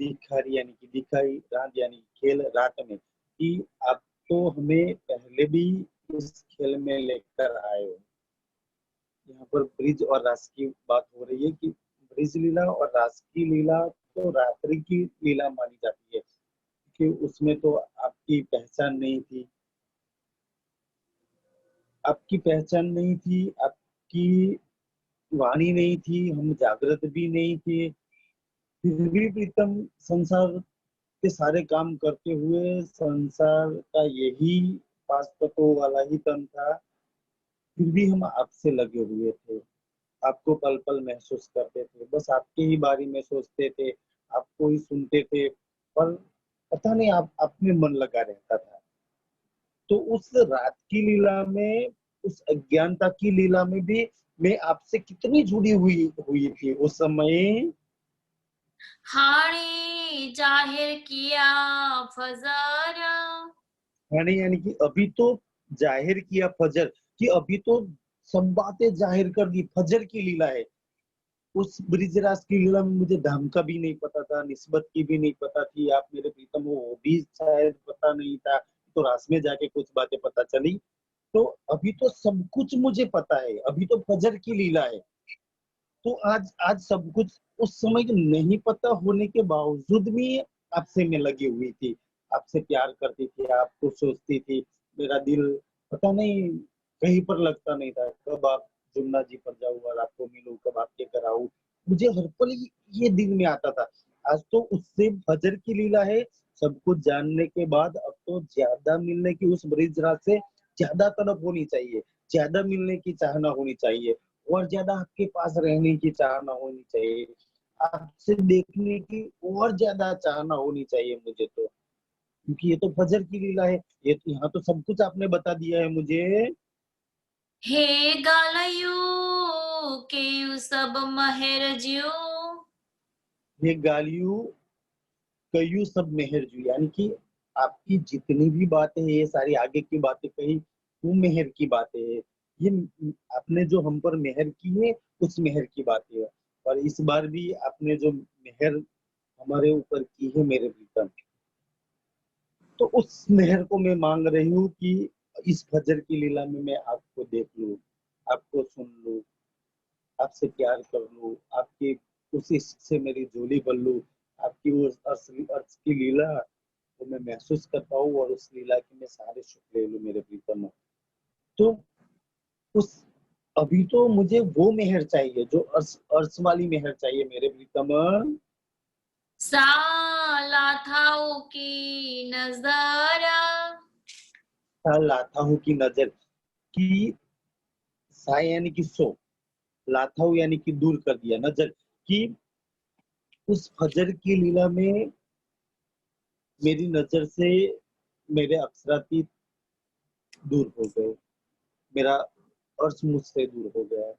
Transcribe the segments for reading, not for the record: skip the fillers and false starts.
दिखारी यानी कि दिखाई रात यानी खेल रात में कि आप तो हमें पहले भी इस खेल में लेकर आए हो। यहाँ पर ब्रिज और रास की बात हो रही है कि ब्रिज लीला और रास की लीला तो रात्रि की लीला मानी जाती है कि उसमें तो आपकी पहचान नहीं थी, आपकी पहचान नहीं थी, आपकी वाणी नहीं थी, हम जागृत भी नहीं थे। फिर भी प्रीतम संसार के सारे काम करते हुए संसार का यही पांच तत्वों वाला ही तन था, फिर भी हम आपसे लगे हुए थे। आपको पल-पल महसूस करते थे, बस आपके ही बारे में सोचते थे, आपको ही सुनते थे, पर पता नहीं आप में मन लगा रहता था। तो उस रात की लीला में, उस अज्ञानता की लीला में भी मैं आपसे कितनी जुड़ी हुई हुई थी उस समय। हाणे जाहिर किया फजर। यानी कि अभी तो जाहिर किया फजर कि अभी तो सब बातें जाहिर कर दी, फजर की लीला है। उस ब्रिजराज की लीला में मुझे ढंग का भी नहीं पता था, निस्बत की भी नहीं पता थी, आप मेरे प्रीतम हो वो भी शायद पता नहीं था, तो रास में जाके कुछ बातें पता चली। तो अभी तो सब कुछ मुझे पता है, अभी तो फजर की लीला है। तो आज आज सब कुछ उस समय नहीं पता होने के बावजूद भी आपसे मैं लगी हुई थी, आपसे प्यार करती थी, आपको सोचती थी। मेरा दिल पता नहीं कहीं पर लगता नहीं था, कब आप जमुना जी पर जाऊँ और आपको मिलूँ, कब आपके घर आऊँ। मुझे हर पल ये दिल में आता था। आज तो उससे फजर की लीला है, सब कुछ जानने के बाद अब तो ज्यादा मिलने की उस बृजराज से ज्यादा तड़प होनी चाहिए, ज्यादा मिलने की चाहना होनी चाहिए। और ज्यादा आपके पास रहने की चाहना होनी चाहिए, आपसे देखने की और ज्यादा चाहना होनी चाहिए मुझे तो, क्योंकि ये तो फजर की लीला है। ये तो यहाँ तो सब कुछ आपने बता दिया है मुझे। हे गालयू के सब महर ज्यू। ये गालियू कयू सब मेहर जू यानी कि आपकी जितनी भी बातें हैं, ये सारी आगे की बातें कही, वो मेहर की बातें हैं। ये आपने जो हम पर मेहर की है, उस मेहर की बातें है। और इस बार भी आपने जो मेहर हमारे ऊपर की है मेरे प्रीतम, तो उस मेहर को मैं मांग रही हूँ कि इस फजर की लीला में मैं आपको देख लूं, आपको सुन लूं, आपसे प्यार कर लूं, आपकी उस इश्क से मेरी झोली भर लूं, आपकी वो असली अर्थ की लीला को मैं महसूस कर पाऊं और उस लीला के मैं सारे सुख ले लूं मेरे प्रीतम। तो उस अभी तो मुझे वो मेहर चाहिए जो अर्श अर्श वाली मेहर चाहिए मेरे प्रीतम। साला थाओ की नजर। लाता हूँ की नजर की, सा यानी कि सो, लाता हूँ यानी कि दूर कर दिया, नजर की उस फजर की लीला में मेरी नजर से मेरे अक्षरातीत दूर हो गए, मेरा अर्श मुझसे दूर हो गया,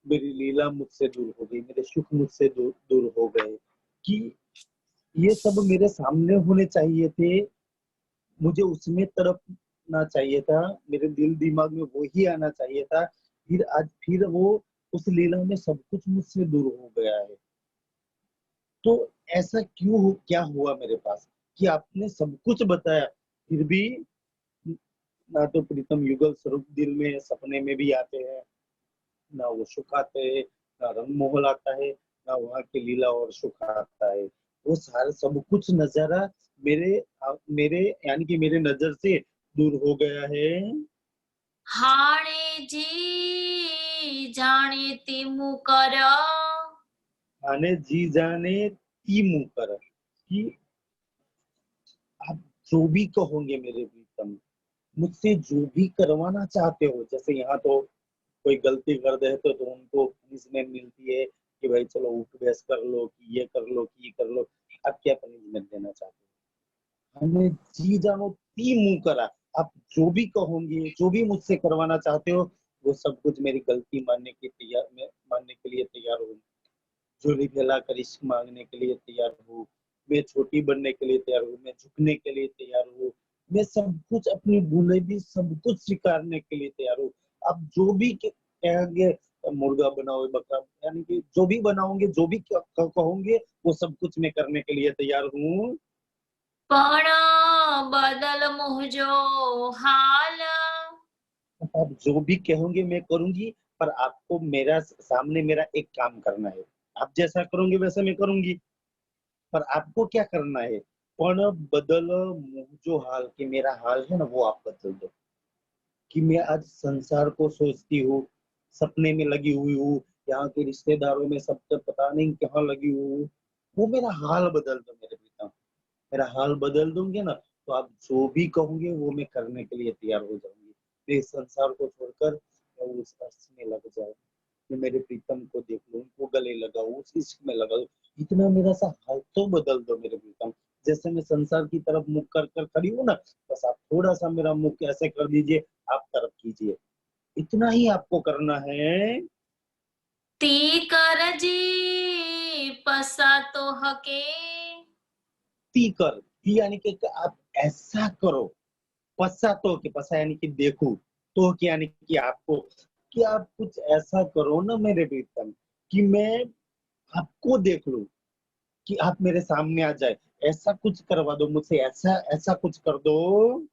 मेरी लीला मुझसे दूर हो गई, मेरे सुख मुझसे दूर हो गए। कि ये सब मेरे सामने होने चाहिए थे, मुझे उसमें तड़पना चाहिए था, मेरे दिल दिमाग में वो ही आना चाहिए था। फिर आज फिर वो उस लीला में सब कुछ मुझसे दूर हो गया है। तो ऐसा क्यों क्या हुआ मेरे पास कि आपने सब कुछ बताया, फिर भी ना तो प्रीतम युगल स्वरूप दिल में सपने में भी आते हैं, ना वो सुख आते हैं, ना रंग मोहल आता है, ना वहाँ की लीला और सुख आता है। वो सारा सब कुछ नजारा मेरे मेरे यानी कि मेरे नजर से दूर हो गया है। हाणे जी जाने तिमु कर। आने जी जाने ती मुंह कर कि आप जो भी कहोगे मेरे प्रीतम, मुझसे जो भी करवाना चाहते हो, जैसे यहाँ तो कोई गलती कर दे तो उनको पनिशमेंट मिलती है कि भाई चलो उठ बहस कर लो, कि ये कर लो, कि ये कर लो। आप क्या पनिशमेंट देना चाहते हो? हमें जी जानो ती मुंह करा, आप जो भी कहोगे, जो भी मुझसे करवाना चाहते हो, वो सब कुछ मेरी गलती मानने की तैयार मैं मानने के लिए तैयार हूँ। झोली फैलाकर इश्क मांगने के लिए तैयार हूँ, मैं छोटी बनने के लिए तैयार हूँ, मैं झुकने के लिए तैयार हूँ, मैं सब कुछ अपनी भूले भी सब कुछ स्वीकारने के लिए तैयार हूँ। आप जो भी कहेंगे मुर्गा बनाओ, बकरा, यानी कि जो भी बनाओगे, जो भी कहोगे, वो सब कुछ मैं करने के लिए तैयार हूँ। पण बदल मुझो हाल। आप जो भी कहोगे मैं करूंगी, पर आपको मेरा सामने मेरा एक काम करना है। आप जैसा करोगे वैसा मैं करूंगी, पर आपको क्या करना है? पण बदल जो हाल, कि मेरा हाल है ना वो आप बदल दो। कि मैं आज संसार को सोचती हूँ, सपने में लगी हुई हूँ, यहाँ के रिश्तेदारों में सब जब पता नहीं कहाँ लगी हुई हूँ, वो मेरा हाल बदल दो मेरे पिता। मेरा हाल बदल दूंगे ना, तो आप जो भी कहोगे वो मैं करने के लिए तैयार हो जाऊंगी। मैं इस संसार को छोड़कर मैं उस अर्थ में लग जाऊं, मैं मेरे प्रीतम को देख लूं, उनको गले लगाऊं, उस इश्क में लगा लूं। इतना मेरा सा हाल तो बदल दो मेरे प्रीतम। जैसे मैं संसार की तरफ मुख कर कर खड़ी हूँ ना, बस आप थोड़ा सा मेरा मुख ऐसे कर दीजिए, आप तरफ कीजिए। इतना ही आपको करना है। ती कर जी पसा तो हके। ती कर, ती यानी कि आप ऐसा करो। पश्चा तो, कि पश्चा यानी कि देखो, तो कि यानी कि आपको, कि आप कुछ ऐसा करो ना मेरे प्रीतम, कि मैं आपको देख लूं, कि आप मेरे सामने आ जाए। ऐसा कुछ करवा दो मुझसे, ऐसा ऐसा कुछ कर दो।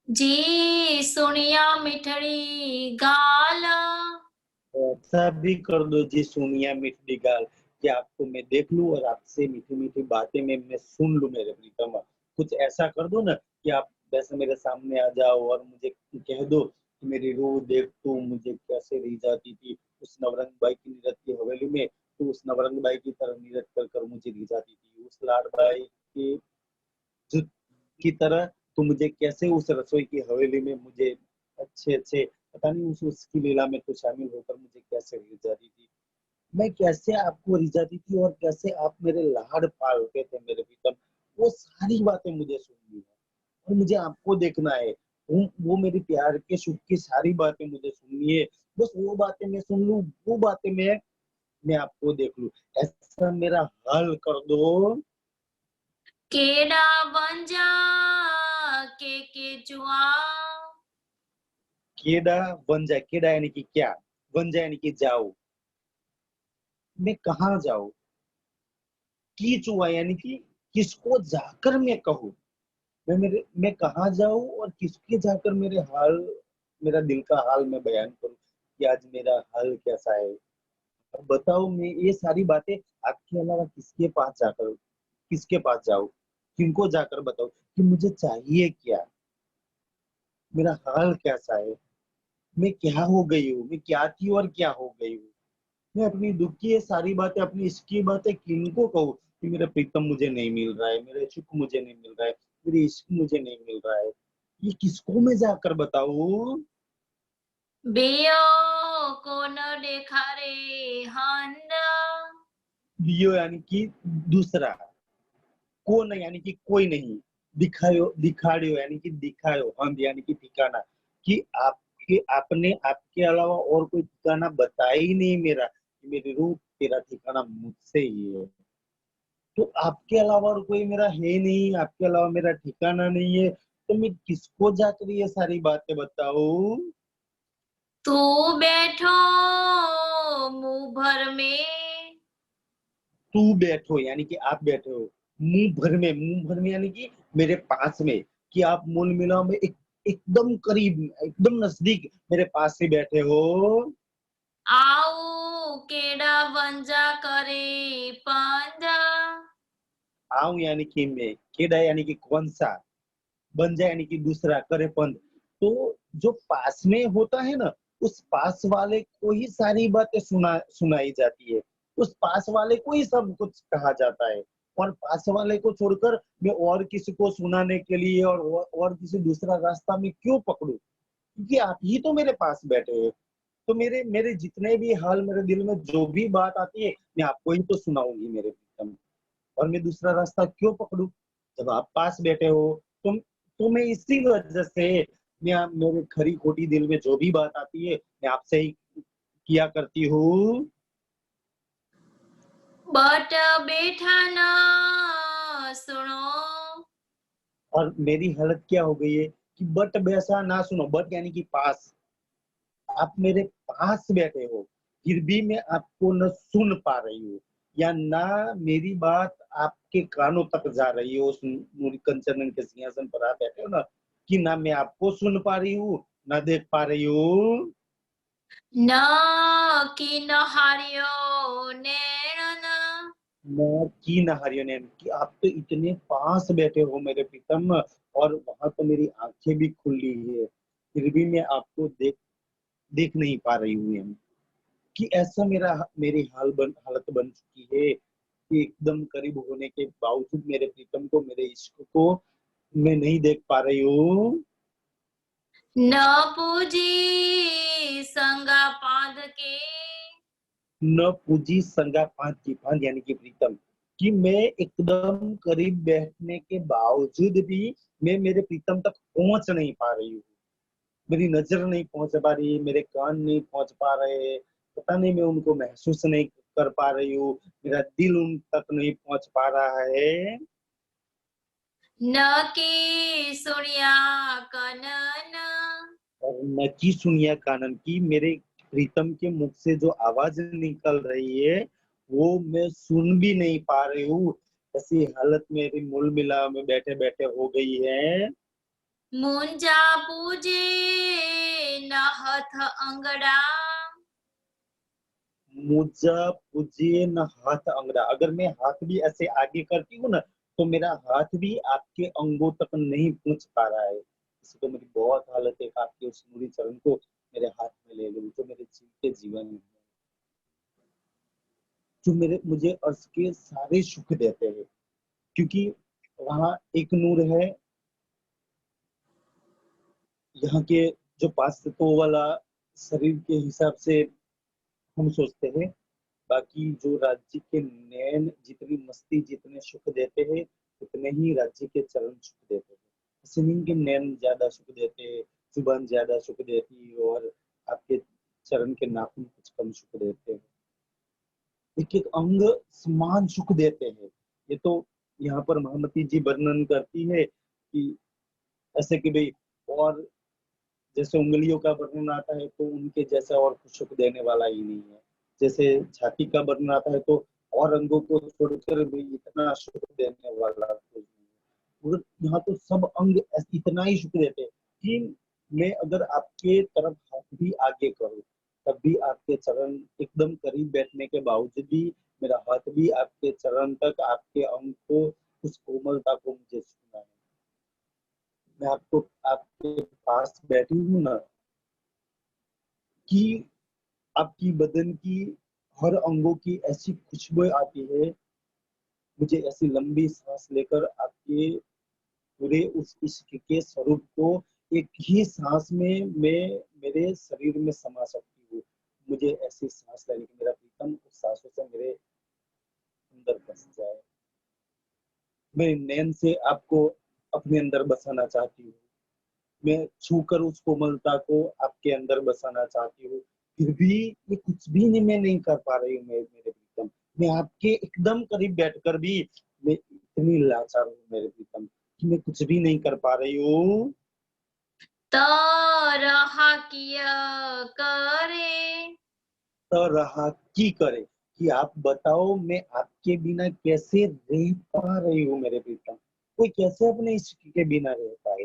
जी सुनिया मिठड़ी गाल। ऐसा भी कर दो जी, सुनिया मीठी गाल, कि आपको मैं देख लूं और आपसे मीठी मीठी बातें मैं सुन लूं मेरे प्रीतम। कुछ ऐसा कर दो ना, कि आप वैसे मेरे सामने आ जाओ और मुझे कह दो कि मेरी रूह देख तू मुझे कैसे रही जाती थी उस नवरंग बाई की नीरद की हवेली में, तू उस नवरंग बाई की तरह नीरद कर कर मुझे रही जाती थी उस लाड बाई की की तरह। तू मुझे कैसे उस रसोई की हवेली में मुझे अच्छे अच्छे, पता नहीं उस उसकी लीला में तो शामिल होकर मुझे कैसे ले जाती थी, मैं कैसे आपको रिझाती थी और कैसे आप मेरे लाड पालते थे मेरे प्रीतम। वो सारी बातें मुझे सुननी है और मुझे आपको देखना है। वो मेरे प्यार के सुख की सारी बातें मुझे सुननी है। बस वो बातें मैं सुन लूं, वो बातें मैं आपको देख लूं। ऐसा मेरा हाल कर दो। केड़ा बंजा के जुआ। केडा बन जाए, केडा यानी कि क्या, बन जाए यानी कि जाओ। मैं कहाँ जाऊँ? की चुआ यानी कि किसको जाकर मैं कहूँ? मैं कहाँ जाऊँ और किसके जाकर मेरा दिल का हाल मैं बयान करूँ, कि आज मेरा हाल कैसा है। अब बताओ, मैं ये सारी बातें आपके अलावा किसके पास जाऊँ, किनको जाकर बताऊँ कि मुझे चाहिए क्या, मेरा हाल कैसा है, मैं क्या हो गई हूँ, मैं क्या थी और क्या हो गई हूँ। मैं अपनी दुख की ये सारी बातें, अपनी इश्क की बातें किनको कहूँ, कि मेरा प्रीतम मुझे नहीं मिल रहा है, मेरा सुख मुझे नहीं मिल रहा है, मेरी इश्क मुझे नहीं मिल रहा है। ये किसको मैं जाकर बताऊँ? बेयो को न देखा रे हंद। दियो यानी कि दूसरा, कौन यानी कि कोई नहीं, दिखायो दिखाड़ियो यानी कि दिखायो, हम यानी कि ठिकाना, कि आपके आपने आपके अलावा और कोई ठिकाना बताया ही नहीं मेरा, कि मेरी रूह तेरा ठिकाना मुझसे ही है। तो आपके अलावा और कोई मेरा है नहीं, आपके अलावा मेरा ठिकाना नहीं है, तो मैं किसको जाकर ये सारी बातें बताऊं? तू बैठो मुंह भर में। तू बैठो यानी कि आप बैठे हो, मुंह भर में यानी कि मेरे पास में, कि आप मूल मिलाओ में एकदम करीब, एकदम नजदीक मेरे पास ही बैठे हो। आओ केड़ा बंजा करे पंजा। आऊं यानी कि मैं, केडा यानी कि कौन सा, बन जाए यानी कि दूसरा, करे पंथ। तो जो पास में होता है ना, उस पास वाले को ही सारी बातें सुनाई जाती है, उस पास वाले को ही सब कुछ कहा जाता है। और पास वाले को छोड़कर मैं और किसी को सुनाने के लिए और किसी दूसरा रास्ता में क्यों पकड़ूं? क्योंकि आप ही तो मेरे पास बैठे हो। तो मेरे मेरे जितने भी हाल, मेरे दिल में जो भी बात आती है, मैं आपको ही तो सुनाऊंगी मेरे प्रीतम। और मैं दूसरा रास्ता क्यों पकड़ूं जब आप पास बैठे हो? तो मैं इसी वजह से, मेरे खरी खोटी दिल में जो भी बात आती है, मैं आपसे ही किया करती हूँ। बट बैठा न सुनो। और मेरी हालत क्या हो गई है, कि बट वैसा ना सुनो, बट यानी कि पास, आप मेरे पास बैठे हो, फिर भी मैं आपको न सुन पा रही हूँ, या ना मेरी बात आपके कानों तक जा रही है, उस मूरी कंचन के सिंहासन पर आप बैठे हो ना, कि ना मैं आपको सुन पा रही हूँ, ना देख पा रही हूँ। ન કિન હાર્યો નેણ मैं की ना हरियो ने, कि आप तो इतने पास बैठे हो मेरे प्रीतम, और वहां तो मेरी आंखें भी खुली है, फिर भी मैं आपको देख देख नहीं पा रही हूँ। कि ऐसा मेरी हालत बन चुकी है कि एकदम करीब होने के बावजूद मेरे प्रीतम को, मेरे इश्क को मैं नहीं देख पा रही हूँ। ન પૂજી સંગા પાદ કે न पूजी संगा फांद की फांद, यानी कि प्रीतम, कि मैं एकदम करीब बैठने के बावजूद भी मैं मेरे प्रीतम तक पहुंच नहीं पा रही हूँ। मेरी नजर नहीं पहुंच पा रही, मेरे कान नहीं पहुंच पा रहे, पता नहीं मैं उनको महसूस नहीं कर पा रही हूँ, मेरा दिल उन तक नहीं पहुंच पा रहा है। ન કી સુણ્યા કનન और न की सुनिया कानन, की मेरे प्रीतम के मुख से जो आवाज निकल रही है वो मैं सुन भी नहीं पा रही हूँ। ऐसी हालत मेरी मूल मिला में बैठे बैठे हो गई है। મુંજા પૂજે ન હથ અંગડા मुझा पूजिए न हाथ अंगड़ा, अगर मैं हाथ भी ऐसे आगे करती हूँ ना, तो मेरा हाथ भी आपके अंगों तक नहीं पहुंच पा रहा है। इसे तो मेरी बहुत हालत है कि आपके उस नूरी चरण को मेरे हाथ में ले लूं, जो मेरे जीव के जीवन है, जो मेरे मुझे अर्श के सारे सुख देते हैं। क्योंकि वहां एक नूर है, यहाँ के जो पांच तत्वों वाला शरीर के हिसाब से हम सोचते हैं। बाकी जो राज्य के नैन जितनी मस्ती जितने सुख देते हैं, उतने ही राज्य के चरण सुख देते हैं। सिंगिंग के नैन ज्यादा सुख देते हैं, जुबान ज्यादा सुख देती है, और आपके चरण के नाखून कुछ कम सुख देते हैं। एक एक अंग समान सुख देते हैं। ये तो यहाँ पर महामती जी वर्णन करती है कि ऐसे कि भाई, और जैसे उंगलियों का वर्णन आता है तो उनके जैसा और कुछ सुख देने वाला ही नहीं है। जैसे छाती का वर्णन आता है तो और अंगों को छोड़कर भी इतना सुख देने वाला कोई नहीं है। और यहाँ तो सब अंग इतना ही सुख देते हैं कि मैं अगर आपके तरफ हाथ भी आगे करूँ, तब भी आपके चरण एकदम करीब बैठने के बावजूद भी मेरा हाथ भी आपके चरण तक, आपके अंग को, उस कोमलता को मुझे छूना है। मैं आपको आपके पास बैठी हूँ ना, कि आपकी बदन की हर अंगों की ऐसी खुशबू आती है, मुझे ऐसी लंबी सांस लेकर आपके पूरे उस इश्क के स्वरूप को एक ही सांस में मैं मेरे शरीर में समा सकती हूँ। मुझे ऐसी सांस लेने की, मेरा प्रीतम उस सांसों से मेरे अंदर बस जाए। मैं नैन से आपको अपने अंदर बसाना चाहती हूँ, मैं छूकर उस कोमलता को आपके अंदर बसाना चाहती हूँ। फिर भी ये कुछ भी नहीं, मैं नहीं कर पा रही हूँ। मेरे प्रीतम, मैं आपके एकदम करीब बैठकर भी मैं इतनी लाचार हूँ मेरे प्रीतम, कि मैं कुछ भी नहीं कर पा रही हूँ। तरहा किय करे तो रहा की करे, कि आप बताओ मैं आपके बिना कैसे रह पा रही हूँ मेरे प्रीतम। कोई कैसे अपने इश्क के बिना रह पाए,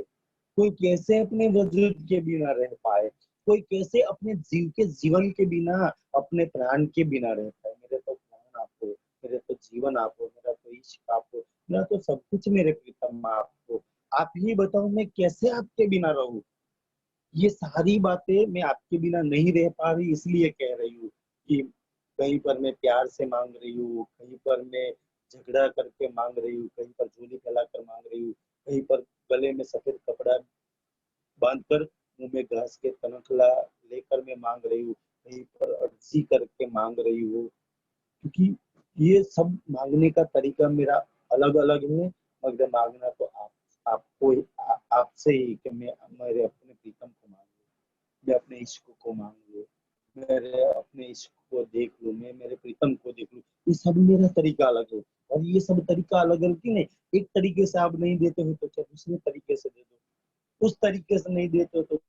कोई कैसे अपने वजूद के बिना रह पाए, कोई कैसे अपने जीव के जीवन के बिना, अपने प्राण के बिना रह पाए। मेरे तो प्राण आप हो, मेरे तो जीवन आप हो, मेरा तो इश्क आप हो, मेरा तो सब कुछ मेरे प्रीतम आप हो। आप ही बताओ मैं कैसे आपके बिना रहूं। ये सारी बातें मैं आपके बिना नहीं रह पा रही, इसलिए कह रही हूँ कि कहीं पर मैं प्यार से मांग रही हूँ, कहीं पर मैं झगड़ा करके मांग रही हूँ, कहीं पर झोली फैलाकर मांग रही हूँ, कहीं पर गले में सफेद कपड़ा बांधकर मुंह में घास के तनखला लेकर मैं मांग रही हूँ, कहीं पर अर्जी करके मांग रही हूँ। क्योंकि ये सब मांगने का तरीका मेरा अलग अलग है, मगर मांगना तो आपको आपसे ही, कि मैं मेरे अपने प्रीतम को मांग लूं, मैं अपने इश्क को मांग लूं, मेरे अपने इश्क को देख लूं, मैं मेरे प्रीतम को देख लूं। ये सब मेरा तरीका अलग है, और ये सब तरीका अलग अलग की नहीं। एक तरीके से आप नहीं देते हो तो क्या दूसरे तरीके से दे दो, उस तरीके से नहीं देते हो तो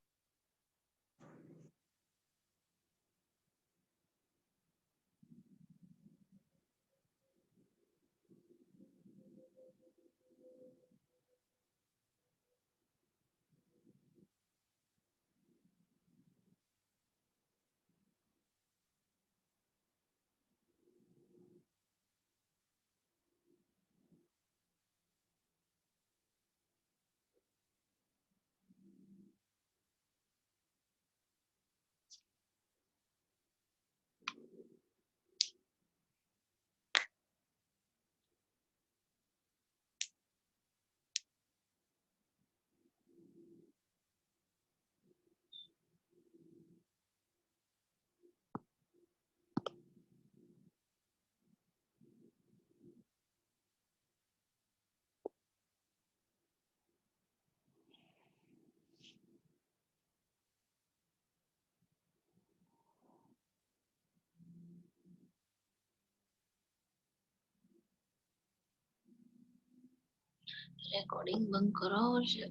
રેકોર્ડિંગ બંધ કરાવો છે